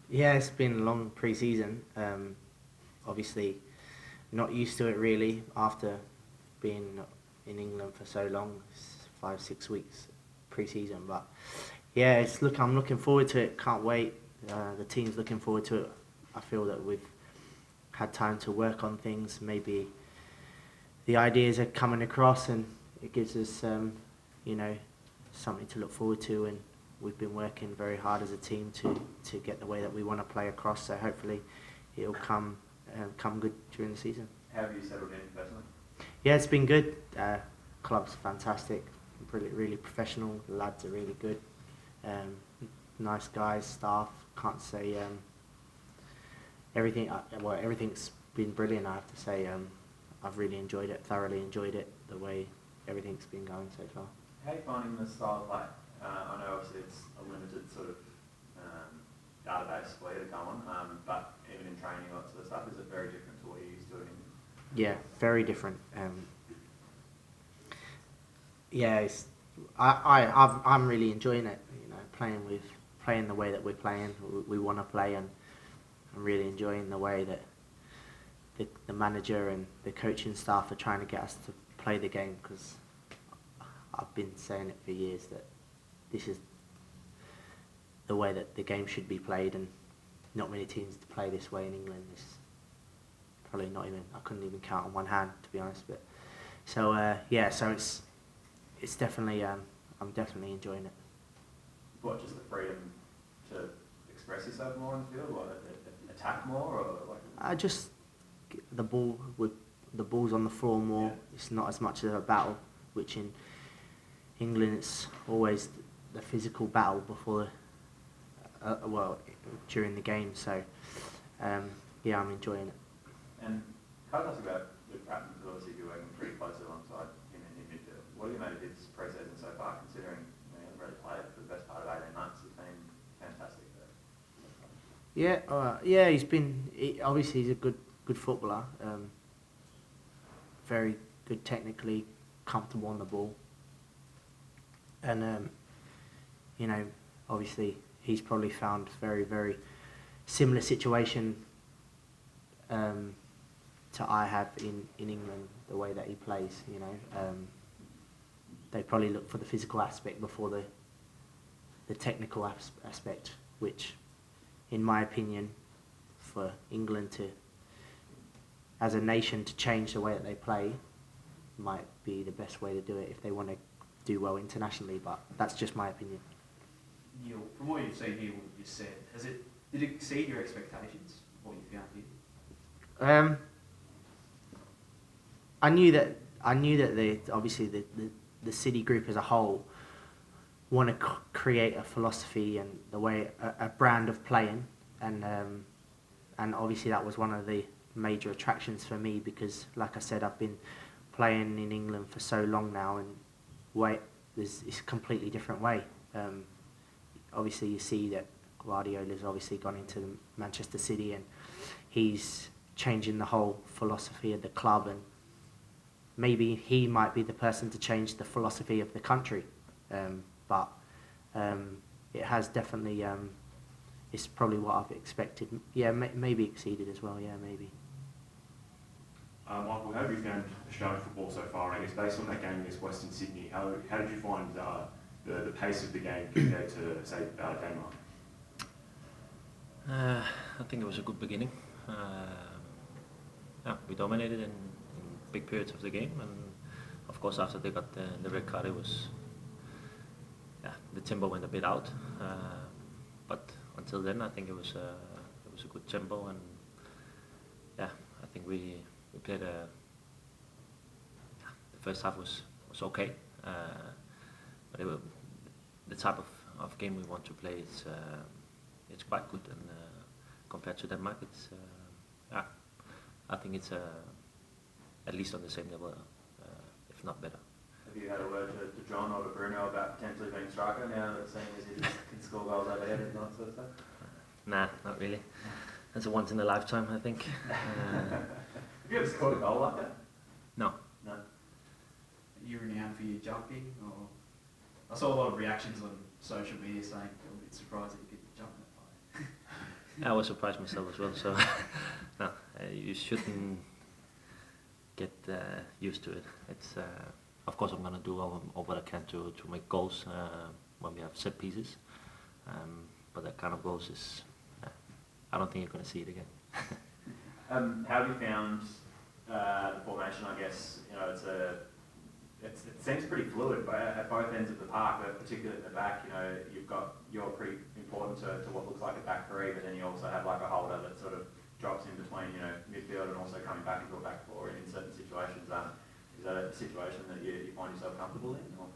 Yeah, it's been a long pre-season. Obviously, not used to it really after being in England for so long, 5, 6 weeks pre-season. But yeah, I'm looking forward to it. Can't wait. The team's looking forward to it. I feel that we've had time to work on things. Maybe the ideas are coming across, and it gives us, you know, something to look forward to. And we've been working very hard as a team to get the way that we want to play across. So hopefully, it'll come good during the season. How have you settled in personally? Yeah, it's been good. Club's fantastic, really professional. The lads are really good. Um, Nice guys, staff. Can't say everything. Well, everything's been brilliant. I have to say. I've really enjoyed it. Thoroughly enjoyed it. The way everything's been going so far. How are you finding the style of play? I know obviously it's a limited sort of database for you to go on, but even in training and that sort of stuff, is it very different to what you're used to in? Yeah, very different. Yeah, I'm really enjoying it. You know, playing the way that we're playing. We want to play, and I'm really enjoying the way that the manager and the coaching staff are trying to get us to play the game, because I've been saying it for years that this is the way that the game should be played, and not many teams play this way in England. It's probably not even, I couldn't even count on one hand, to be honest. But so yeah, so it's definitely I'm definitely enjoying it. What, just the freedom to express yourself more on the field, or attack more, or like? I just the ball with the ball's on the floor more. Yeah. It's not as much of a battle, which in England it's always the physical battle before during the game. So yeah, I'm enjoying it. And how does it about with Pratt, because obviously you're working pretty closely alongside him in midfield. What have you made of his pre-season so far, considering you haven't really played for the best part of 18 months? It's been fantastic there. Yeah, obviously he's a good footballer. Very good technically, comfortable on the ball. And you know, obviously he's probably found very similar situation to I have in England, the way that he plays. You know, they probably look for the physical aspect before the technical aspect, which, in my opinion, for England to, as a nation, to change the way that they play, might be the best way to do it if they want to do well internationally. But that's just my opinion. Neil, from what you've seen here, what you said, did it exceed your expectations? What you found here? I knew that obviously the City group as a whole want to create a philosophy and the way a brand of playing, and obviously that was one of the major attractions for me, because like I said, I've been playing in England for so long now, and it's a completely different way. Obviously you see that Guardiola's obviously gone into Manchester City, and he's changing the whole philosophy of the club, and maybe he might be the person to change the philosophy of the country. But it has definitely, it's probably what I've expected. Yeah, maybe exceeded as well, yeah, maybe. Michael, how have you found Australian football so far? I guess based on that game against Western Sydney, how did you find the pace of the game compared to, say, Denmark? I think it was a good beginning. We dominated in big periods of the game, and of course after they got the red card, it was the tempo went a bit out. But until then, I think it was a good tempo, and I think we played the first half was okay, but the type of game we want to play it's quite good, and compared to Denmark, it's I think it's at least on the same level, if not better. Have you had a word to John or to Bruno about potentially being striker now that seeing as he can score goals overhead and that sort of stuff? Nah, not really. That's a once in a lifetime, I think. Have you ever scored a goal like that? No. No. Are you renowned for your jumping? Or I saw a lot of reactions on social media saying you're a bit surprised that you could jump that high. I was surprised myself as well. So no, you shouldn't get used to it. It's of course I'm gonna do all what I can to make goals when we have set pieces. But that kind of goals is I don't think you're gonna see it again. How have you found the formation? I guess it seems pretty fluid at both ends of the park, but particularly at the back. You're pretty important to what looks like a back three, but then you also have like a holder that sort of drops in between midfield and also coming back into a back four in certain situations. Is that a situation that you find yourself comfortable in? Or?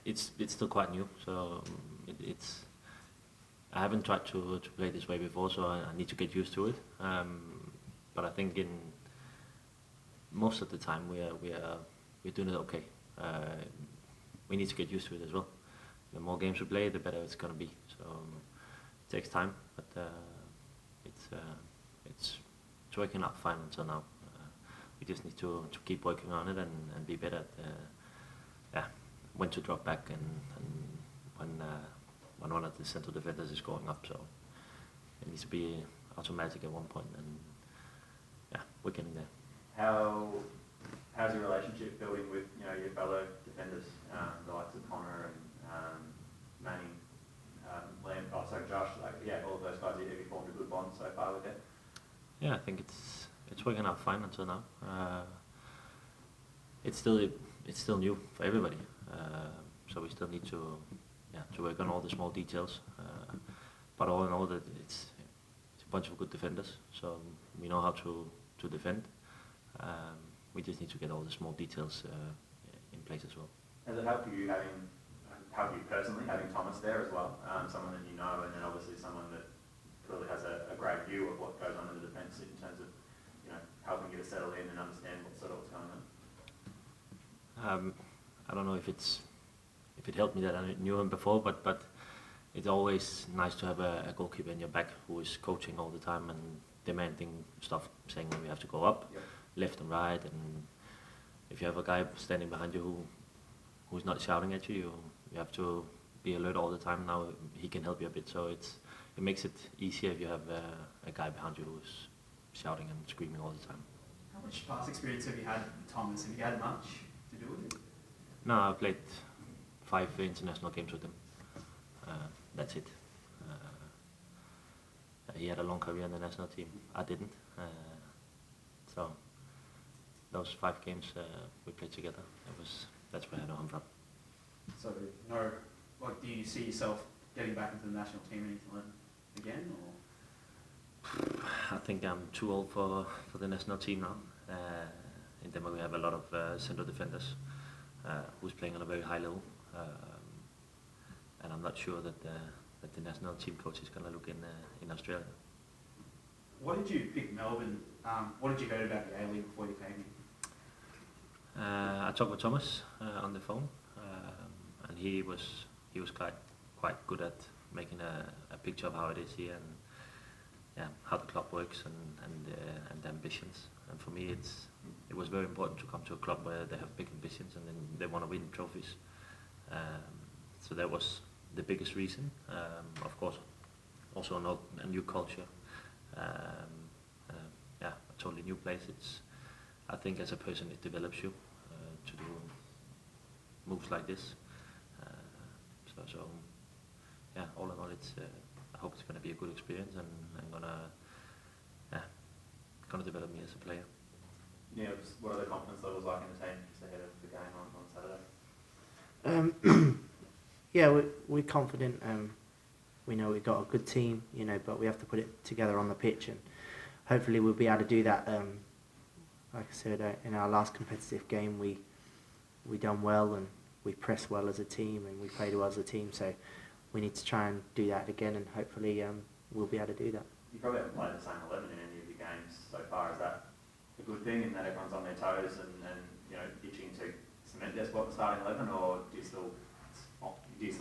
It's still quite new, so it's. I haven't tried to play this way before, so I need to get used to it. But I think in most of the time we're doing it okay. We need to get used to it as well. The more games we play, the better it's gonna be. So it takes time, but it's working out fine until now. We just need to keep working on it and be better at when to drop back and when one of the central defenders is going up. So it needs to be automatic at one point, and we're getting there. How's your relationship building with your fellow defenders, the likes of Connor and Manning, Liam, Josh, all of those guys? Have you formed a good bond so far with it? Yeah, I think it's working out fine until now. It's still new for everybody, so we still need to work on all the small details. But all in all, that it's a bunch of good defenders, so we know how to defend. We just need to get all the small details in place as well. Has it helped you personally having Thomas there as well? Someone that you know, and then obviously someone that clearly has a great view of what goes on in the defence in terms of helping you to settle in and understand what's going on. I don't know if it helped me that I knew him before, but it's always nice to have a goalkeeper in your back who is coaching all the time and demanding stuff, saying when we have to go up, left and right, and if you have a guy standing behind you who's not shouting at you, you have to be alert all the time. Now he can help you a bit, so it makes it easier if you have a guy behind you who's shouting and screaming all the time. How much past experience have you had with Thomas? Have you had much to do with it? No, I played 5 international games with him. That's it. He had a long career in the national team. I didn't. So those 5 games we played together. That's where I know him from. So do you see yourself getting back into the national team anytime again, or? I think I'm too old for the national team now. In Denmark we have a lot of central defenders who's playing on a very high level, and I'm not sure that the national team coach is going to look in Australia. What did you pick Melbourne? What did you heard about the A-League before you came here? I talked with Thomas on the phone, and he was quite good at making a picture of how it is here and how the club works and the ambitions. And for me, it was very important to come to a club where they have big ambitions and then they want to win trophies. So that was the biggest reason. Of course, also a new culture. A totally new place. I think as a person it develops you to do moves like this. All in all, I hope it's going to be a good experience and gonna develop me as a player. Yeah, what are the confidence levels like in the team just ahead of the game on Saturday? We're confident. We know we've got a good team, but we have to put it together on the pitch, and hopefully we'll be able to do that. Like I said, in our last competitive game, we done well and we pressed well as a team and we played well as a team. So we need to try and do that again, and hopefully we'll be able to do that. You probably haven't played the same 11 in any of your games so far. Is that a good thing in that everyone's on their toes and itching to cement their spot in the starting 11, or do you still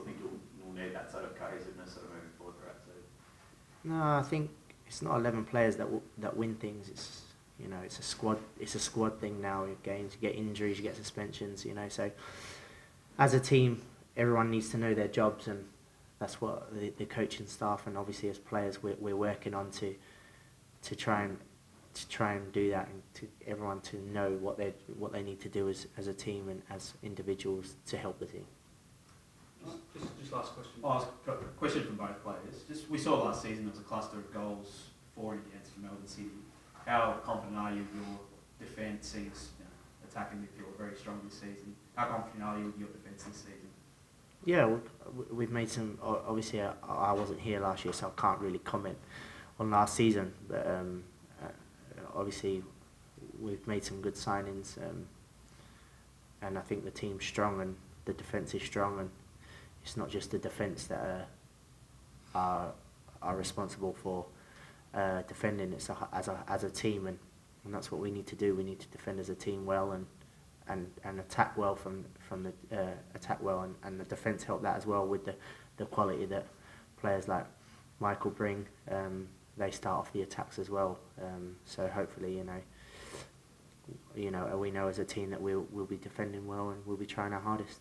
think you'll need that sort of cohesiveness sort of moving forward throughout the season? No, I think it's not 11 players that win things. It's a squad thing now. In games, you get injuries, you get suspensions. So as a team, everyone needs to know their jobs, and that's what the coaching staff and obviously as players we're working on to try and do that, and to everyone to know what they need to do as a team and as individuals to help the team. Just last question. Oh, a question from both players. We saw last season there was a cluster of goals for and against Melbourne City. How confident are you with your defence? Seems attacking midfield very strong this season. How confident are you with your defence this season? Yeah, we've made some. Obviously, I wasn't here last year, so I can't really comment on last season. But obviously, we've made some good signings, and I think the team's strong and the defence is strong, and it's not just the defence that are responsible for defending. It's as a team, and that's what we need to do. We need to defend as a team well and attack well from the attack well, and the defence help that as well with the quality that players like Michael bring. They start off the attacks as well. So hopefully, we know as a team that we'll be defending well and we'll be trying our hardest.